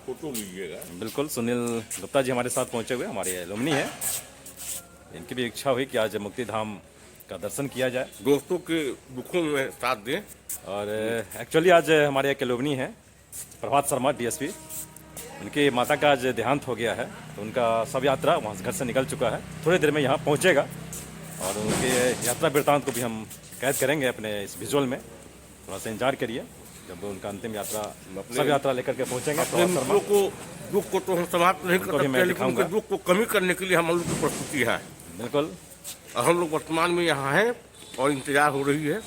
Photo लीजिएगा। बिल्कुल, सुनील गुप्ता जी हमारे साथ पहुंचे हुए, हमारे एलुमनी है। इनकी भी इच्छा हुई कि आज मुक्ति धाम का दर्शन किया जाए, दोस्तों के दुखों में साथ दें। और एक्चुअली आज हमारे एक एलुमनी है प्रभात शर्मा डीएसपी, उनकी माता का आज देहांत हो गया है, तो उनका सब यात्रा वहाँ से घर से निकल चुका है। थोड़ी देर में यहाँ पहुँचेगा, और उनके यात्रा वृत्तांत को भी हम कैद करेंगे अपने इस विजुअल में। थोड़ा सा इंतजार करिए, जब उनका अंतिम यात्रा सब यात्रा लेकर के पहुँचेंगे। दुख को तो हम समाप्त नहीं कर सकते, लेकिन उनके दुख को कमी करने के लिए हम लोग की प्रस्तुति है। बिल्कुल, और हम लोग वर्तमान में यहाँ हैं और इंतजार हो रही है।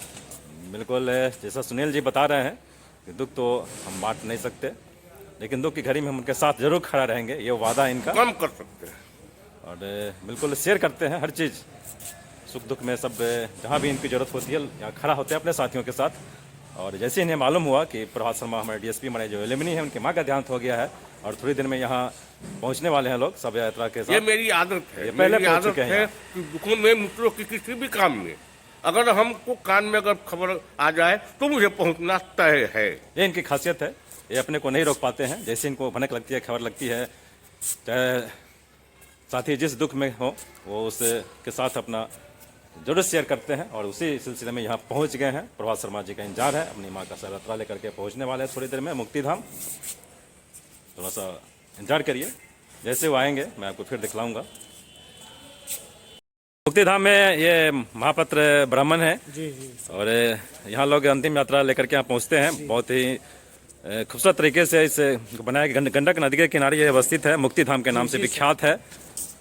बिल्कुल, जैसा सुनील जी बता रहे हैं कि दुख तो हम बांट नहीं सकते, लेकिन दुख की घड़ी में हम उनके साथ जरूर खड़ा रहेंगे, ये वादा इनका। कम कर सकते हैं और बिल्कुल शेयर करते हैं हर चीज़, सुख दुख में सब, जहाँ भी इनकी ज़रूरत होती है यहाँ खड़ा होते हैं अपने साथियों के साथ। और जैसे इन्हें मालूम हुआ कि प्रभात शर्मा हमारे डीएसपी, हमारे जो एलुमनी है, उनकी माँ का देहांत हो गया है, और थोड़ी देर में यहाँ पहुँचने वाले हैं लोग सब यात्रा के साथ। ये मेरी आदत है, पहले आदत है कि दुखों में, मित्रों की किसी भी काम में अगर हमको कान में अगर खबर आ जाए तो मुझे पहुँचना तय है। ये इनकी खासियत है, ये अपने को नहीं रोक पाते हैं। जैसे इनको भनक लगती है, खबर लगती है, चाहे साथी जिस दुख में हो वो उसके साथ अपना जरूर शेयर करते हैं। और उसी सिलसिले में यहाँ पहुँच गए हैं। प्रभात शर्मा जी का इंतजार है, अपनी माँ का शव यात्रा लेकर के पहुँचने वाले हैं थोड़ी देर में मुक्ति धाम। थोड़ा सा इंतजार करिए, जैसे वो आएंगे मैं आपको फिर दिखलाऊंगा। मुक्ति धाम में ये महापात्र ब्राह्मण है जी जी, और यहाँ लोग अंतिम यात्रा लेकर के यहाँ पहुँचते हैं। बहुत ही खूबसूरत तरीके से इसे बनाया गया। गंडक नदी के किनारे ये अवस्थित है, मुक्ति धाम के नाम से विख्यात है।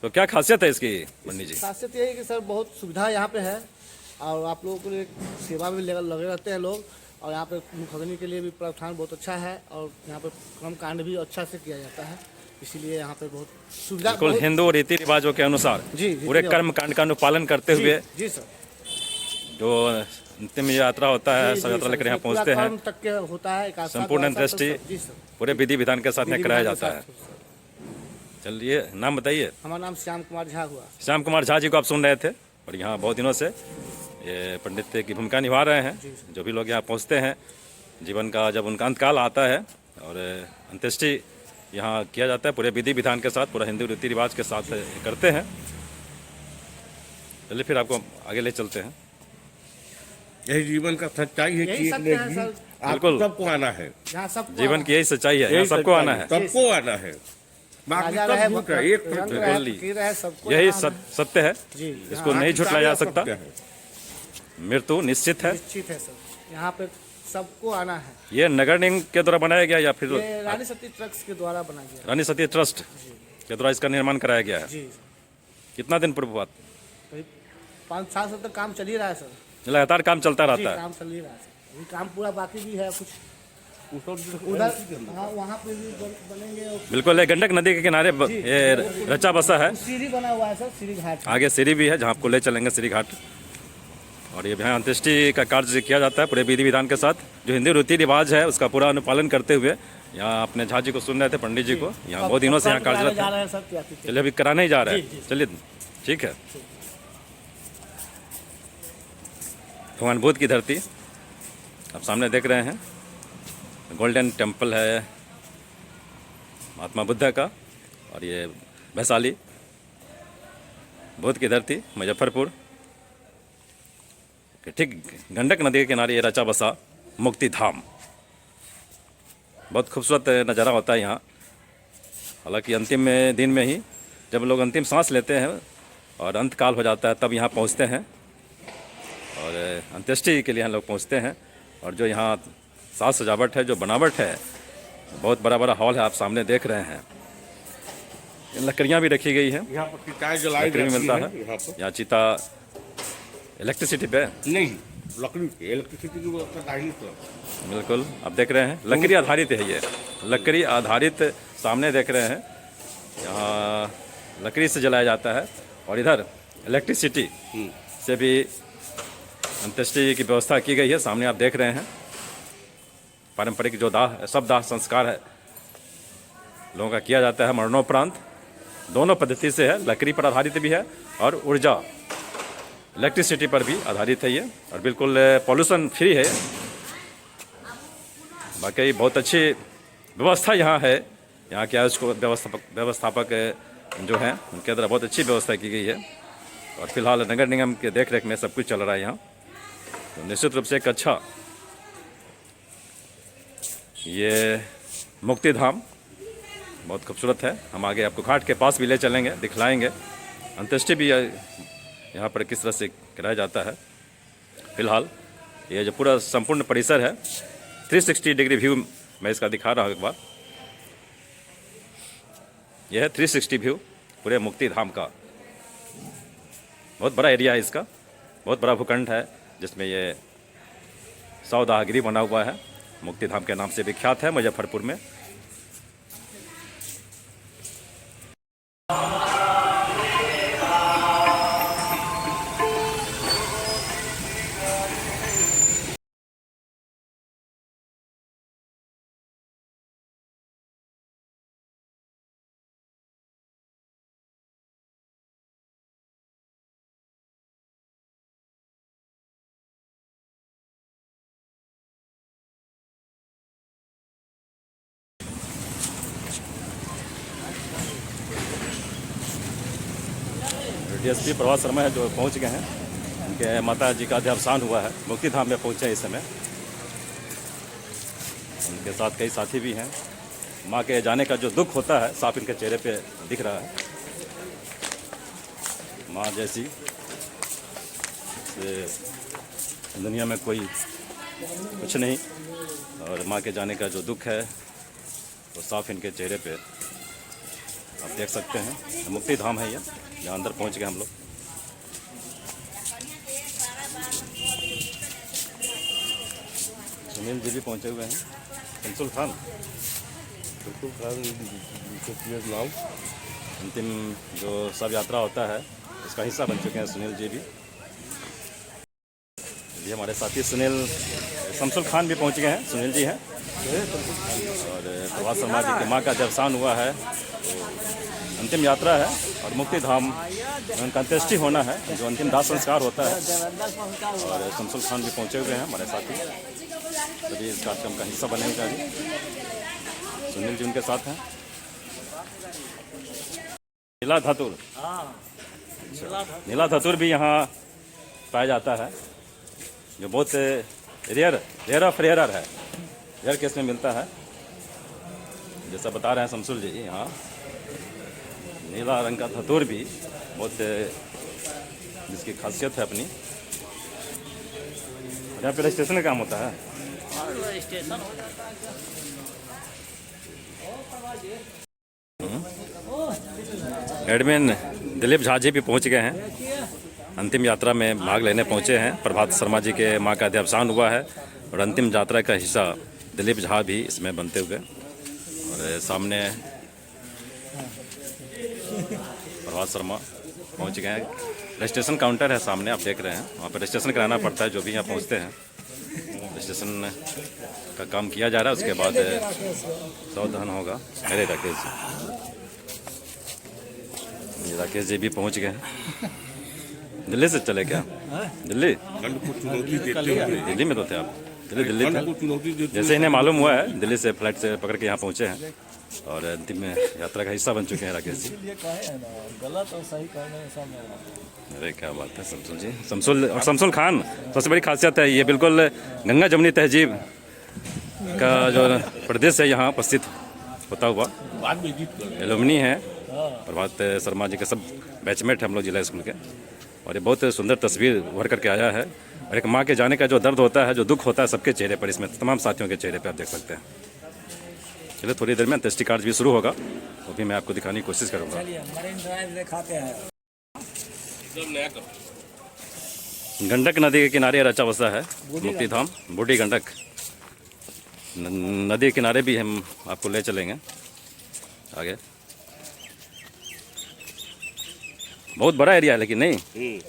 तो क्या खासियत है इसकी पंडित जी? खासियत ये है कि सर बहुत सुविधा यहाँ पे है, और आप लोगों के लिए सेवा भी लगे रहते हैं लोग, और यहाँ पे मुखग्नि के लिए भी प्रावधान बहुत अच्छा है, और यहाँ पे कर्म कांड भी अच्छा से किया जाता है, इसीलिए यहाँ पे बहुत सुविधा। बिल्कुल, हिंदू रीति रिवाजों के अनुसार जी पूरे कर्म कांड का अनुपालन करते हुए जी सर, जो अंतिम यात्रा होता है, सब यात्रा लेकर यहाँ पहुँचते हैं, तक के होता है संपूर्ण अंत्येष्टि पूरे विधि विधान के साथ में कराया जाता है। चलिए, नाम बताइए। हमारा नाम श्याम कुमार झा हुआ। श्याम कुमार झा जी को आप सुन रहे थे, और यहाँ बहुत दिनों से ये पंडित की भूमिका निभा रहे हैं। जो भी लोग यहाँ पहुँचते हैं, जीवन का जब उनका अंतकाल आता है और अंत्येष्टि यहाँ किया जाता है पूरे विधि विधान के साथ, पूरा हिंदू रीति रिवाज के साथ करते हैं। चलिए फिर आपको आगे ले चलते हैं। यही जीवन का सच्चाई है कि बिल्कुल सबको आना है। यहाँ सब जीवन की यही सच्चाई है, यहाँ सबको आना है। सबको आना है। बाकी राजा सब रहे, झूठ है, एक रंग सत्य रहे, है। फकीर रहे, सबको यही यहाँ सत्य है, जी इसको यहाँ नहीं झुटलाया जा सकता। सत्य है। मृत्यु निश्चित है। निश्चित है सर, यहाँ पे सबको आना है। ये नगर निगम के द्वारा बनाया गया या फिर ये रानी सती ट्रक्स के द्वारा बना गया। रानी सती ट्रस्ट के द्वारा इसका निर्माण कराया गया है? जी कितना दिन पूर्व बात? करीब 5-7 साल तक काम चल ही रहा है सर। लगातार काम चलता जी रहता है। काम चल ही रहा है सर, अभी काम पूरा बाकी भी है कुछ उधर उधर। हाँ वहाँ पे भी बनेंगे और बिल्कुल, ये गंडक नदी के किनारे ये रचा बसा है। सीढ़ी बना हुआ है सर, सीढ़ी घाट। आगे सीढ़ी भी है जहाँ आपको ले चलेंगे, सीढ़ी घाट। और ये यहाँ अंत्येष्टि का कार्य किया जाता है पूरे विधि विधान के साथ। जो हिंदी रीति रिवाज है उसका पूरा अनुपालन करते हुए यहाँ अपने झा जी को सुन रहे थे, पंडित जी को। यहाँ बहुत दिनों से यहाँ कार्यरत जा है। रहे हैं सर त्यागी के। चलिए अभी कराने ही जा रहे जी, हैं। जी। चलिए ठीक है। भगवान बुद्ध की धरती आप सामने देख रहे हैं, गोल्डन टेम्पल है महात्मा बुद्ध का। और ये वैशाली बुद्ध की धरती मुजफ्फरपुर के ठीक गंडक नदी के किनारे ये रचा बसा मुक्ति धाम। बहुत खूबसूरत नज़ारा होता है यहाँ। हालांकि अंतिम दिन में ही जब लोग अंतिम सांस लेते हैं और अंत काल हो जाता है तब यहाँ पहुँचते हैं और अंत्येष्टि के लिए यहाँ लोग पहुँचते हैं। और जो यहाँ साज सजावट है, जो बनावट है, बहुत बड़ा बड़ा हॉल है, आप सामने देख रहे हैं। लकड़ियाँ भी रखी गई है, यहाँ पर चिताएं जलाई लकड़ी भी जाती मिलता हैं है। यहाँ पर। यहाँ चिता इलेक्ट्रिसिटी पे नहीं, लकड़ी की इलेक्ट्रिसिटी की व्यवस्था नहीं तो। बिल्कुल आप देख रहे हैं, लकड़ी आधारित है ये, लकड़ी आधारित सामने देख रहे हैं। यहाँ लकड़ी से जलाया जाता है और इधर इलेक्ट्रिसिटी से भी अंत्येष्टि की व्यवस्था की गई है। सामने आप देख रहे हैं पारंपरिक जो दाह सब दाह संस्कार है लोगों का किया जाता है मरणोपरांत। दोनों पद्धति से है, लकड़ी पर आधारित भी है और ऊर्जा इलेक्ट्रिसिटी पर भी आधारित है ये। और बिल्कुल पॉल्यूशन फ्री है। बाकी बहुत अच्छी व्यवस्था यहाँ है। यहाँ के उसको व्यवस्थापक जो हैं उनके द्वारा बहुत अच्छी व्यवस्था की गई है। और फिलहाल नगर निगम के देख रेख में सब कुछ चल रहा है यहाँ। तो निश्चित रूप से एक अच्छा ये मुक्ति धाम बहुत खूबसूरत है। हम आगे आपको घाट के पास भी ले चलेंगे, दिखलाएंगे अंत्येष्टि भी यहाँ पर किस तरह से कराया जाता है। फिलहाल ये जो पूरा संपूर्ण परिसर है 360 डिग्री व्यू मैं इसका दिखा रहा हूँ एक बार। यह है 360 व्यू पूरे मुक्ति धाम का। बहुत बड़ा एरिया है इसका, बहुत बड़ा भूखंड है जिसमें ये 100 दाहगिरी बना हुआ है। मुक्ति धाम के नाम से विख्यात है मुजफ्फरपुर में। डीएसपी प्रभात शर्मा है जो पहुंच गए हैं। उनके माता जी का देहावसान हुआ है, मुक्ति धाम में पहुंचे इस समय। उनके साथ कई साथी भी हैं। माँ के जाने का जो दुख होता है साफ इनके चेहरे पे दिख रहा है। माँ जैसी दुनिया में कोई कुछ नहीं। और माँ के जाने का जो दुख है वो साफ इनके चेहरे पे आप देख सकते हैं। मुक्ति धाम है ये, यहाँ अंदर पहुँच गए हम लोग। सुनील जी भी पहुँचे हुए हैं। शमसुल खान नाम अंतिम जो सब यात्रा होता है उसका हिस्सा बन चुके हैं सुनील जी भी। ये हमारे साथी सुनील शमसुल खान भी पहुँच गए हैं। सुनील जी हैं और प्रभात शर्मा जी की माँ का देहावसान हुआ है, तो अंतिम यात्रा है और मुक्ति धाम में उनका अंत्येष्टि होना है, जो अंतिम दाह संस्कार होता है। और शमसुल खान भी पहुँचे हुए हैं हमारे साथी, सभी इस कार्यक्रम का हिस्सा बने हुए हैं। सुनील जी उनके साथ हैं। नीला धतुर, नीला धतुर भी यहाँ पाया जाता है, जो बहुत रेयर ऑफ रेयर है, रेयर केस में मिलता है। जैसा बता रहे हैं शमसुल जी, यहाँ नीला रंग का धतूर भी बहुत जिसकी खासियत है अपनी। यहाँ पे रजिस्ट्रेशन का काम होता है। एडमिन दिलीप झा जी भी पहुँच गए हैं, अंतिम यात्रा में भाग लेने पहुँचे हैं। प्रभात शर्मा जी के मां का देहावसान हुआ है और अंतिम यात्रा का हिस्सा दिलीप झा भी इसमें बनते हुए, और सामने प्रभात शर्मा पहुंच गए हैं। रजिस्ट्रेशन काउंटर है सामने, आप देख रहे हैं, वहाँ पर रजिस्ट्रेशन कराना पड़ता है जो भी यहाँ पहुँचते हैं। रजिस्ट्रेशन का काम किया जा रहा है, उसके बाद सावधान होगा। अरे राकेश जी, ये राकेश जी भी पहुँच गए हैं। दिल्ली से चले क्या? दिल्ली दिल्ली में तो थे आप? दिल्ली थे। जैसे इन्हें मालूम हुआ है, दिल्ली से फ्लाइट से पकड़ के यहाँ पहुँचे हैं और अंतिम यात्रा का हिस्सा बन चुके हैं राकेश जी। गलत और सही कहने सब। अरे क्या बात है शमसुल जी। शमसुल और शमसुल खान सबसे बड़ी खासियत है, ये बिल्कुल गंगा जमुनी तहजीब का जो प्रदेश है यहाँ उपस्थित होता हुआ एलुमनी है। प्रभात शर्मा जी के सब बैचमेट हैं हम लोग जिला स्कूल के, और ये बहुत सुंदर तस्वीर उभर करके आया है। और एक माँ के जाने का जो दर्द होता है, जो दुख होता है सबके चेहरे पर, इसमें तमाम साथियों के चेहरे पर आप देख सकते हैं। चलिए थोड़ी देर में अंत्येष्टि कार्य भी शुरू होगा, वो भी मैं आपको दिखाने की कोशिश करूँगा। मरीन ड्राइव दिखाते हैं। गंडक नदी के किनारे रचा बसा है मुक्ति धाम, बूढ़ी गंडक नदी के किनारे भी हम आपको ले चलेंगे आगे। बहुत बड़ा एरिया है, लेकिन नहीं,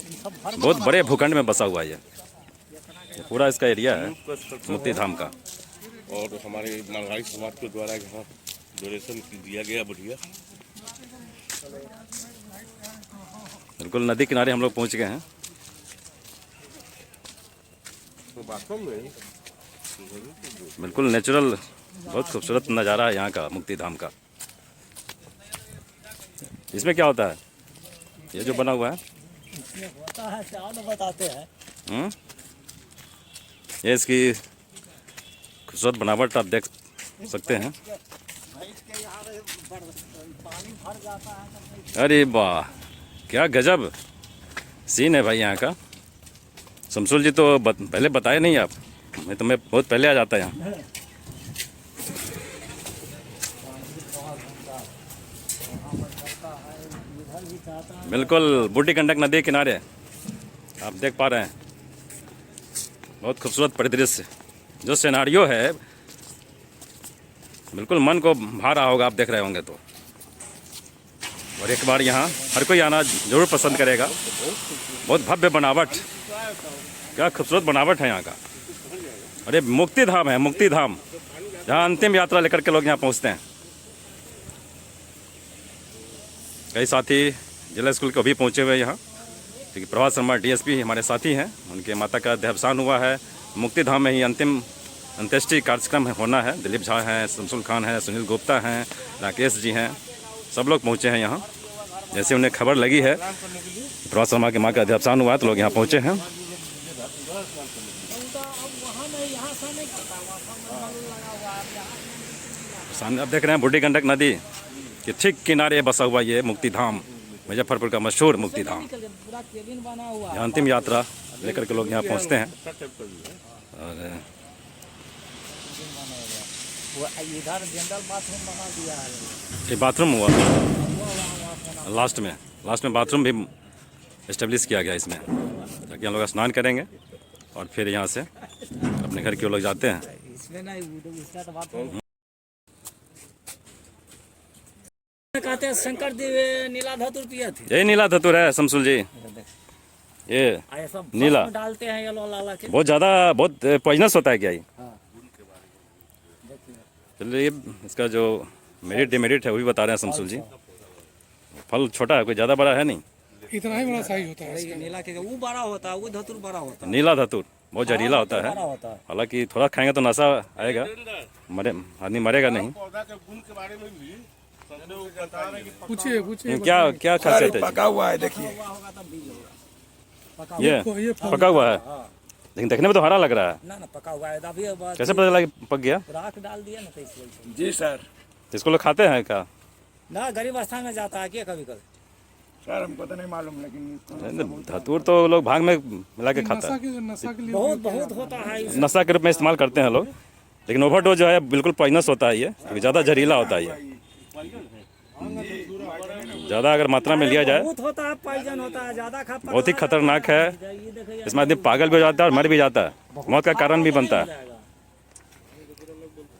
बहुत बड़े भूखंड में बसा हुआ है ये पूरा इसका एरिया है मुक्ति धाम का। और हमारे मारवाड़ी समाज के द्वारा यहाँ डोनेशन दिया गया बढ़िया। बिल्कुल नदी किनारे हम लोग पहुँच गए हैं। वास्तव में बिल्कुल नेचुरल, बहुत खूबसूरत नज़ारा है यहाँ का मुक्ति धाम का। इसमें क्या होता है, ये जो बना हुआ है? इसमें होता है क्या तो बताते हैं। ये इसकी खूबसूरत बनावट आप देख सकते हैं। अरे वाह, क्या गजब सीन है भाई यहाँ का। शमसुल जी तो पहले बताए नहीं आप, मैं तो मैं बहुत पहले आ जाता यहाँ। बिल्कुल बूढ़ी गंडक नदी के किनारे आप देख पा रहे हैं, बहुत खूबसूरत परिदृश्य, जो सिनारियो है बिल्कुल मन को भा रहा होगा, आप देख रहे होंगे तो। और एक बार यहाँ हर कोई आना जरूर पसंद करेगा। बहुत भव्य बनावट, क्या खूबसूरत बनावट है यहाँ का। अरे मुक्ति धाम है, मुक्ति धाम, जहाँ अंतिम यात्रा लेकर के लोग यहाँ पहुँचते हैं। कई साथी जिला स्कूल के अभी पहुँचे हुए यहाँ, क्योंकि प्रभात शर्मा डीएसपी हमारे साथी हैं, उनके माता का देहावसान हुआ है। मुक्ति धाम में ही अंतिम अंत्येष्टि कार्यक्रम होना है। दिलीप झा हैं, शमसुल खान हैं, सुनील गुप्ता हैं, राकेश जी हैं, सब लोग पहुँचे हैं यहाँ। जैसे उन्हें खबर लगी है प्रभात शर्मा की माँ का देहावसान हुआ है, तो लोग यहाँ पहुँचे हैं। सामने आप देख रहे हैं बूढ़ी गंडक नदी के ठीक किनारे बसा हुआ ये मुक्ति धाम, मुजफ्फरपुर का मशहूर मुक्ति धाम। यहाँ अंतिम यात्रा लेकर के लोग यहाँ पहुँचते हैं। और इधर जनरल बाथरूम बना दिया है। ये बाथरूम हुआ लास्ट में बाथरूम भी इस्टेब्लिश किया गया इसमें, ताकि हम लोग स्नान करेंगे और फिर यहाँ से अपने घर के लोग जाते हैं। इसमें नहीं, उसका तो बाथरूम कहते हैं। शंकर देव नीला धतूर पिए थे। यही नीला धतूर है शमसुल जी, ये सब नीला डालते हैं येलो लाला के। बहुत ज़्यादा, बहुत पॉइजनस होता है क्या ये? चलिए इसका जो मेरिट डिमेरिट है वो भी बता रहे हैं शमसुल जी। फल छोटा है, कोई ज़्यादा बड़ा है नहीं, इतना ही बड़ा साइज होता है इसका। नीला के वो बड़ा होता है, वो धतूर बड़ा होता है। नीला धतूर बहुत जहरीला होता है, बड़ा होता है। हालांकि थोड़ा खाएंगे तो नशा आएगा, आदमी मरेगा नहीं। पौधा के गुण के बारे में भी पूछिए क्या क्या खासियत है? पका हुआ है, देखिए ये पका हुआ है, लेकिन देखने में तो हरा लग रहा है। ना पका हुआ है अभी। कैसे पता चला कि पक गया? राख डाल दिया ना, तो इसलिए। जी सर। तो इसको लोग खाते हैं क्या? ना गरीब स्थान में जाता है क्या कभी कभी? सर हमको तो नहीं मालूम, लेकिन धतूर तो लोग भांग में मिला के खाता है, नशा के लिए बहुत बहुत होता है इस- नशा के रूप में इस्तेमाल करते हैं लोग। लेकिन ओवरडोज जो है बिल्कुल पॉइजनस होता है, ये क्योंकि ज़्यादा जहरीला होता है ये। ज़्यादा अगर मात्रा में लिया जाए बहुत होता है, पॉइजन होता है, ज्यादा खा बहुत ही खतरनाक है। ये देखिए इसमें आदमी पागल भी हो जाता है और मर भी जाता है, मौत का कारण भी बनता है। जाएगा।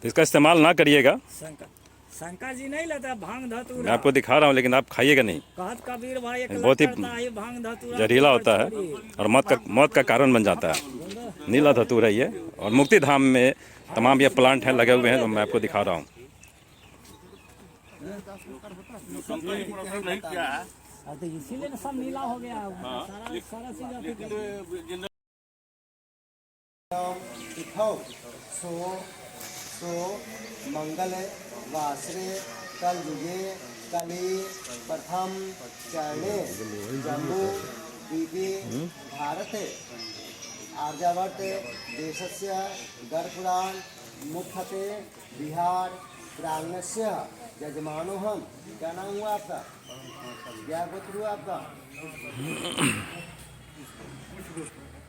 तो इसका इस्तेमाल ना करिएगा। शंकर जी नहीं लेता भांग मैं धतूरा, आपको दिखा रहा हूँ, लेकिन आप खाइएगा नहीं। कहत कबीर भाई एक बहुत ही करता है भांग धतूरा, जहरीला होता है और मौत का कारण बन जाता है। नीला धतूर है ये, और मुक्ति धाम में तमाम ये प्लांट हैं लगे हुए हैं, तो मैं आपको दिखा रहा हूँ। नहीं किया है। अब तो इसीलिए ना सब नीला हो गया, सारा सारा चीज तिथौ सो मंगल वासरे कल युगे कली प्रथम चरणे जम्मू द्वीपे भारते आर्यावर्त देशस्य गढ़पुराण मुख्यते बिहार प्रांगणस्य यजमानोहम। क्या नाम हुआ आपका? क्या गोत्र हुआ आपका?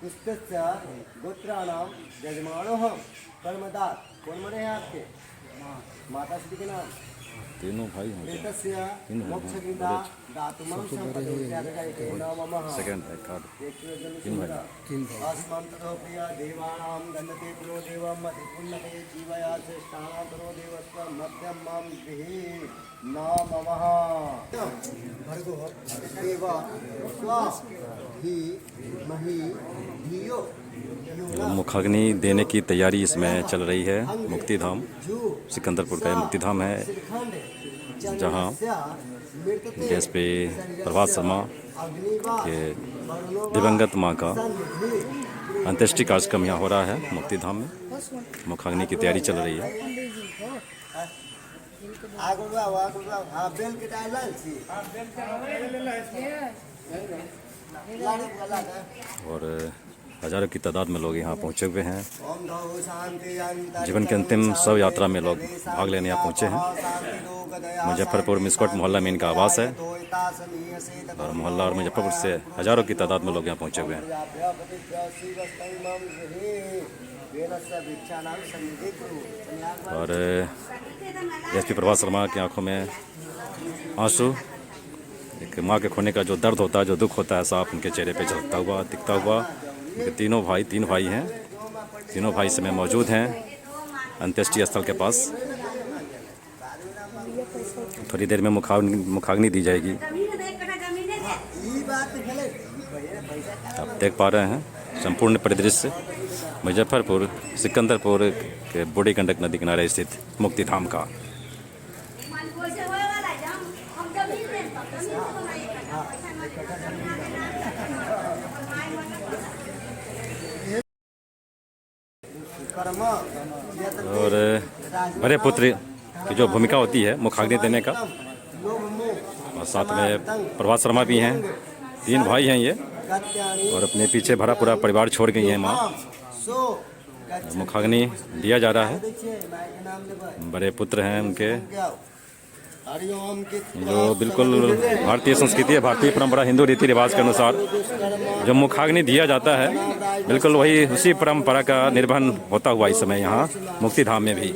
पुस्तस्य गोत्राणाम यजमानोहम कर्मदार। कौन मरे हैं आपके? माता श्री के नाम? तीनों भाई हैं। एतस्य मोक्षगीता दातुमं संपदे नमः। सेकंड है कार्ड। अस्मन्ततो प्रिय देवानां गन्धते पुरो देवं मति पुण्यते जीवया श्रेष्ठानां करो देवस्व मध्यं मां गृहे नमः। भर्गो देव स्वा हि महि धियो मुखाग्नि देने की तैयारी इसमें चल रही है। मुक्ति धाम सिकंदरपुर का मुक्ति धाम है, जहां गैस पे प्रभात शर्मा के दिवंगत मां का अंत्येष्टि कार्यक्रम यहाँ हो रहा है। मुक्ति धाम में मुखाग्नि की तैयारी चल रही है। और हजारों की तादाद में लोग यहाँ पहुँचे हुए हैं। जीवन के अंतिम शव यात्रा में लोग भाग लेने यहाँ पहुँचे हैं। मुजफ्फरपुर मिस्कोट मोहल्ला में इनका आवास है, और मोहल्ला और मुजफ्फरपुर से हजारों की तादाद में लोग यहाँ पहुँचे हुए हैं। और एसपी प्रभात शर्मा की आंखों में आंसू, एक माँ के खोने का जो दर्द होता है, जो दुख होता है, साफ उनके चेहरे पे झलकता हुआ दिखता हुआ। उनके तीन भाई हैं, तीनों भाई समय मौजूद हैं अंत्येष्टि स्थल के पास। थोड़ी देर में मुखाग्नि दी जाएगी। आप देख पा रहे हैं संपूर्ण परिदृश्य मुजफ्फरपुर सिकंदरपुर के बूढ़ी गंडक नदी किनारे स्थित मुक्ति धाम का। और बड़े पुत्र की जो भूमिका होती है मुखाग्नि देने का, और साथ में प्रभात शर्मा भी हैं, तीन भाई हैं ये, और अपने पीछे भरा पूरा परिवार छोड़ गई हैं माँ। मुखाग्नि दिया जा रहा है। बड़े पुत्र हैं उनके, जो बिल्कुल भारतीय संस्कृति है, भारतीय परंपरा, हिंदू रीति रिवाज के अनुसार जो मुखाग्नि दिया जाता है, बिल्कुल वही उसी परंपरा का निर्वहन होता हुआ इस समय यहाँ मुक्ति धाम में भी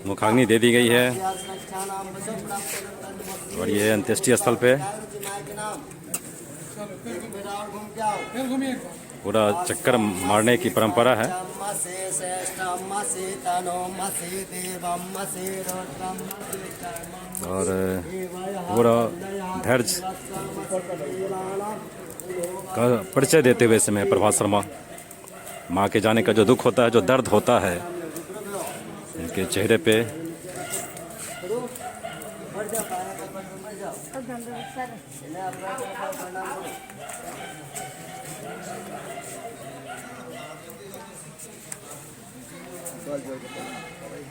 मुखाग्नि दे दी गई है। और ये अंत्येष्टि स्थल पे पूरा चक्कर मारने की परंपरा है। और पूरा धैर्य का परिचय देते हुए समय प्रभात शर्मा माँ के जाने का जो दुख होता है, जो दर्द होता है उनके चेहरे पे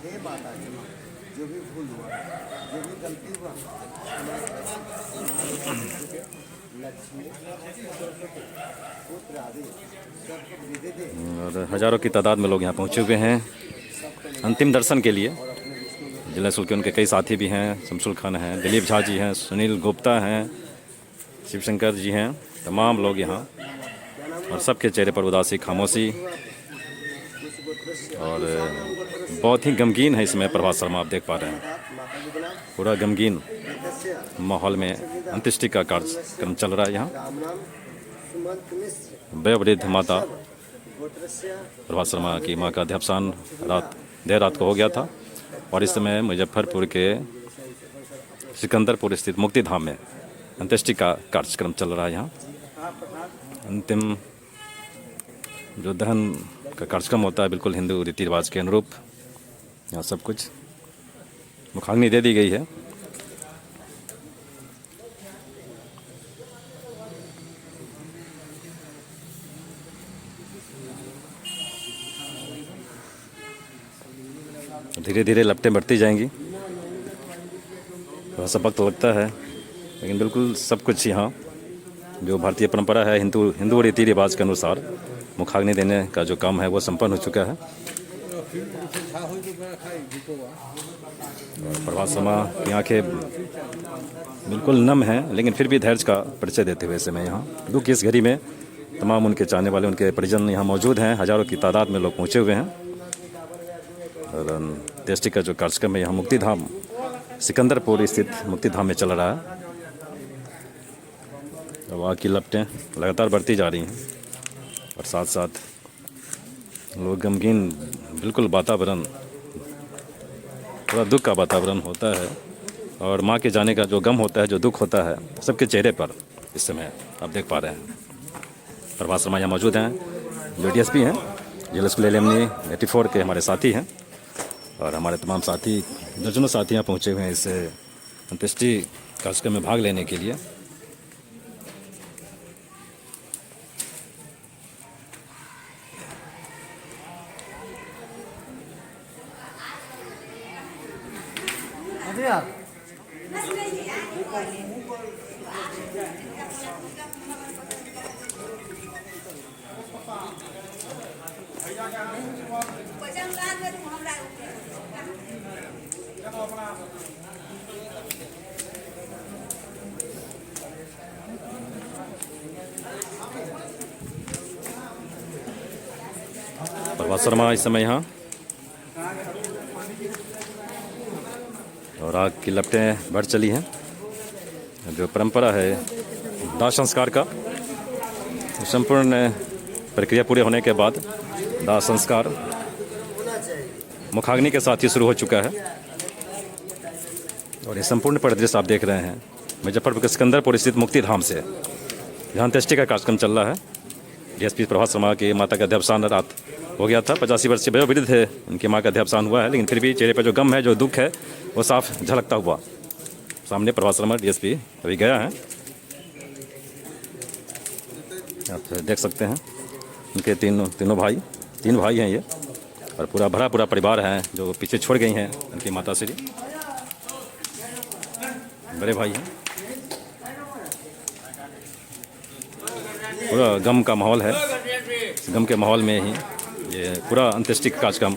हे माता जी, जो भी भूल हुआ, जो भी गलती हुआ, लक्ष्मी पुत्र आदि सबको विधि दे। और हजारों की तादाद में लोग यहाँ पहुँचे हुए हैं अंतिम दर्शन के लिए। जिला स्कूल के उनके कई साथी भी हैं, शमसुल खान हैं, दिलीप झा जी हैं, सुनील गुप्ता हैं, शिवशंकर जी हैं, तमाम लोग यहाँ, और सबके चेहरे पर उदासी, खामोशी, और बहुत ही गमगीन है इसमें प्रभात शर्मा, आप देख पा रहे हैं। पूरा गमगीन माहौल में अंत्येष्टि का कार्यक्रम चल रहा है यहाँ। वयोवृद्ध माता प्रभात शर्मा की माँ का देहावसान देर रात को हो गया था, और इस समय मुजफ्फरपुर के सिकंदरपुर स्थित मुक्तिधाम में अंत्येष्टि का कार्यक्रम चल रहा है यहाँ। अंतिम जो दहन का कार्यक्रम होता है बिल्कुल हिंदू रीति रिवाज के अनुरूप यहाँ सब कुछ मुखाग्नि दे दी गई है। धीरे धीरे लपटें बढ़ती जाएंगी, थोड़ा सा वक्त लगता है, लेकिन बिल्कुल सब कुछ यहाँ जो भारतीय परंपरा है, हिंदू रीति रिवाज के अनुसार मुखाग्नि देने का जो काम है वो संपन्न हो चुका है। और प्रभात शर्मा की आंखें बिल्कुल नम हैं, लेकिन फिर भी धैर्य का परिचय देते हुए समय यहाँ दुख की इस घड़ी में तमाम उनके चाहने वाले, उनके परिजन यहाँ मौजूद हैं। हजारों की तादाद में लोग पहुँचे हुए हैं। और अंत्येष्टि का जो कार्यक्रम है यहाँ मुक्तिधाम सिकंदरपुर स्थित मुक्तिधाम में चल रहा है। वहाँ की लपटें लगातार बढ़ती जा रही हैं, और साथ साथ लोग गमगीन, बिल्कुल वातावरण थोड़ा दुख का वातावरण होता है, और माँ के जाने का जो गम होता है, जो दुख होता है, सबके चेहरे पर इस समय आप देख पा रहे हैं। प्रभात शर्मा यहाँ मौजूद हैं, जो DSP हैं, जिला स्कूल एलुमनी 84 के हमारे साथी हैं, और हमारे तमाम साथी, दर्जनों साथी यहाँ पहुँचे हुए हैं इस अंत्येष्टि कार्यक्रम में भाग लेने के लिए। प्रभात शर्मा इस समय यहाँ, और आग की लपटें बढ़ चली हैं। जो परंपरा है दाह संस्कार का, संपूर्ण प्रक्रिया पूरे होने के बाद दाह संस्कार मुखाग्नि के साथ ही शुरू हो चुका है। और ये संपूर्ण परिदृश्य आप देख रहे हैं मुजफ्फरपुर के सिकंदरपुर स्थित मुक्तिधाम से, जहाँ अंत्येष्टि का कार्यक्रम चल रहा है। DSP प्रभात शर्मा की माता का देहावसान रात हो गया था। 85 वर्षीय वयोवृद्ध थे, उनकी माँ का देहावसान हुआ है, लेकिन फिर भी चेहरे पर जो गम है, जो दुख है, वो साफ झलकता हुआ सामने प्रभात शर्मा DSP अभी गया है। आप देख सकते हैं उनके तीन भाई हैं ये, और पूरा परिवार है जो पीछे छोड़ गई हैं उनकी माता श्री, बड़े भाई हैं। पूरा गम का माहौल है। गम के माहौल में ही ये पूरा अंत्येष्टि कार्यक्रम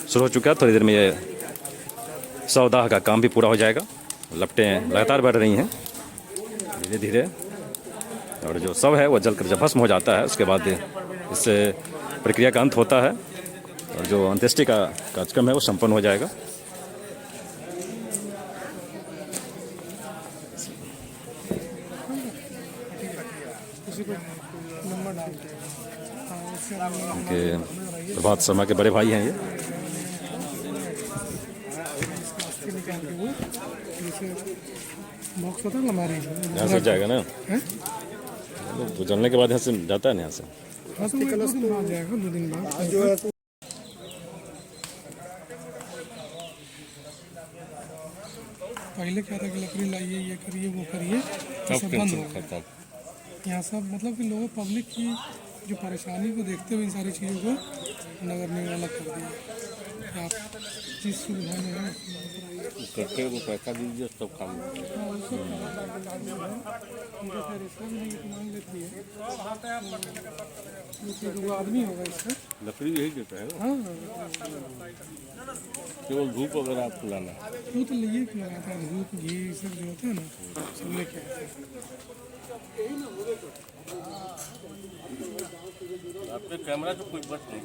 शुरू हो चुका है। थोड़ी देर में ये सौदाह का काम भी पूरा हो जाएगा। लपटें लगातार बढ़ रही हैं धीरे धीरे, और जो शव है वो जलकर जब भस्म हो जाता है, उसके बाद इस प्रक्रिया का अंत होता है, और जो अंत्येष्टि का कार्यक्रम है वो संपन्न हो जाएगा। उनके प्रभात शर्मा के बड़े भाई हैं ये। बॉक्स पता हमारी यहाँ से जाएगा ना, तो जलने के बाद यहाँ से जाता है ना, यहाँ से हाँ, तो आ जाएगा 2 दिन बाद। पहले क्या था कि लकड़ी लाइए, ये करिए, वो करिए, तो सब बंद हो गया। यहाँ सब मतलब कि लोगों पब्लिक की जो परेशानी को देखते हुए इन सारी चीज़ों को नगर निगम अलग कर दिया। आप जिस सुविधा में है करके वो पैसा दीजिए सब काम उनका खैर इसका भी नहीं मांग लेती है, वो आदमी होगा इसका। लकड़ी यही देता है हाँ केवल धूप वगैरह आपको लाना है। वो तो लिए क्यों आता है, धूप घी सब जो होता है ना सब लेके आते हैं। आपके कैमरा से कोई बच नहीं।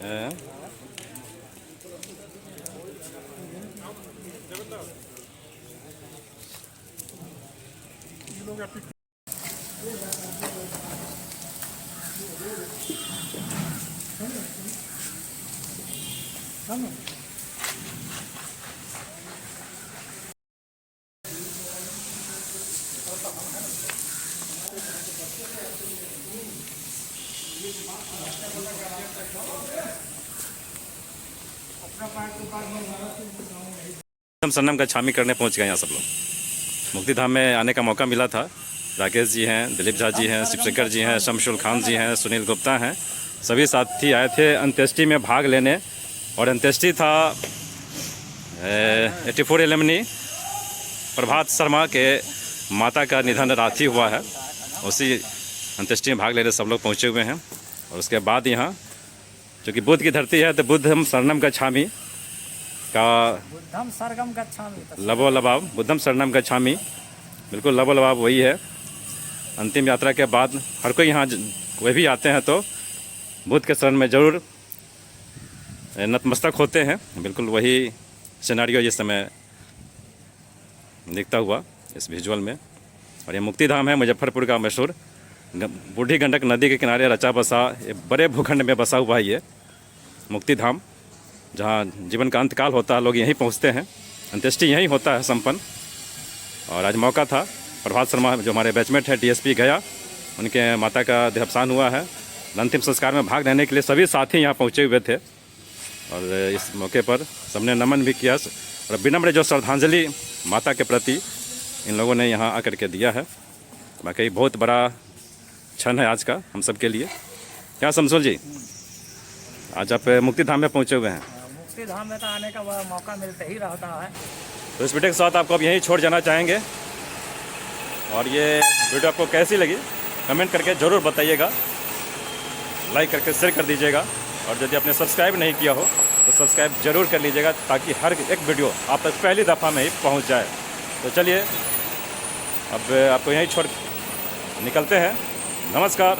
हैं? हम सरनाम का छामी करने पहुंच गए यहाँ सब लोग। मुक्ति धाम में आने का मौका मिला था। राकेश जी हैं, दिलीप झा जी हैं, शिवशंकर जी हैं, शमशुल खान जी हैं, सुनील गुप्ता हैं, सभी साथी आए थे अंत्येष्टि में भाग लेने। और अंत्येष्टि था 84 एलमनी प्रभात शर्मा के माता का निधन रात्रि हुआ है, उसी अंत्येष्टि में भाग लेने सब लोग पहुँचे हुए हैं। और उसके बाद यहाँ चूँकि बुद्ध की धरती है तो बुद्धम शरणम गच्छामि का बुद्धम सरगम गच्छामि लबो लबाब, बुद्धम शरणम गच्छामि, बिल्कुल लबो लबाब वही है। अंतिम यात्रा के बाद हर कोई यहाँ कोई भी आते हैं तो बुद्ध के शरण में ज़रूर नतमस्तक होते हैं। बिल्कुल वही सिनेरियो इस समय दिखता हुआ इस विजुअल में। और ये मुक्ति धाम है मुजफ्फरपुर का मशहूर, बूढ़ी गंडक नदी के किनारे रचा बसा एक बड़े भूखंड में बसा हुआ है ये मुक्ति धाम, जहाँ जीवन का अंतकाल होता है, लोग यहीं पहुँचते हैं, अंत्येष्टि यहीं होता है संपन्न। और आज मौका था, प्रभात शर्मा जो हमारे बैचमेट हैं डीएसपी गया, उनके माता का देहावसान हुआ है। अंतिम संस्कार में भाग लेने के लिए सभी साथी यहाँ पहुँचे हुए थे। और इस मौके पर सबने नमन भी किया और विनम्र जो श्रद्धांजलि माता के प्रति इन लोगों ने यहाँ आकर के दिया है। बाकी बहुत बड़ा क्षण है आज का हम सब के लिए। क्या शमशुल जी, आज आप मुक्ति धाम में पहुँचे हुए हैं। मुक्ति धाम में तो आने का बड़ा मौका मिलता ही रहता है। तो इस वीडियो के साथ आपको अब यहीं छोड़ जाना चाहेंगे। और ये वीडियो आपको कैसी लगी कमेंट करके ज़रूर बताइएगा, लाइक करके शेयर कर दीजिएगा। और यदि आपने सब्सक्राइब नहीं किया हो तो सब्सक्राइब जरूर कर लीजिएगा, ताकि हर एक वीडियो आप तक पहली दफ़ा में ही पहुंच जाए। तो चलिए अब आपको यहीं छोड़ निकलते हैं। नमस्कार।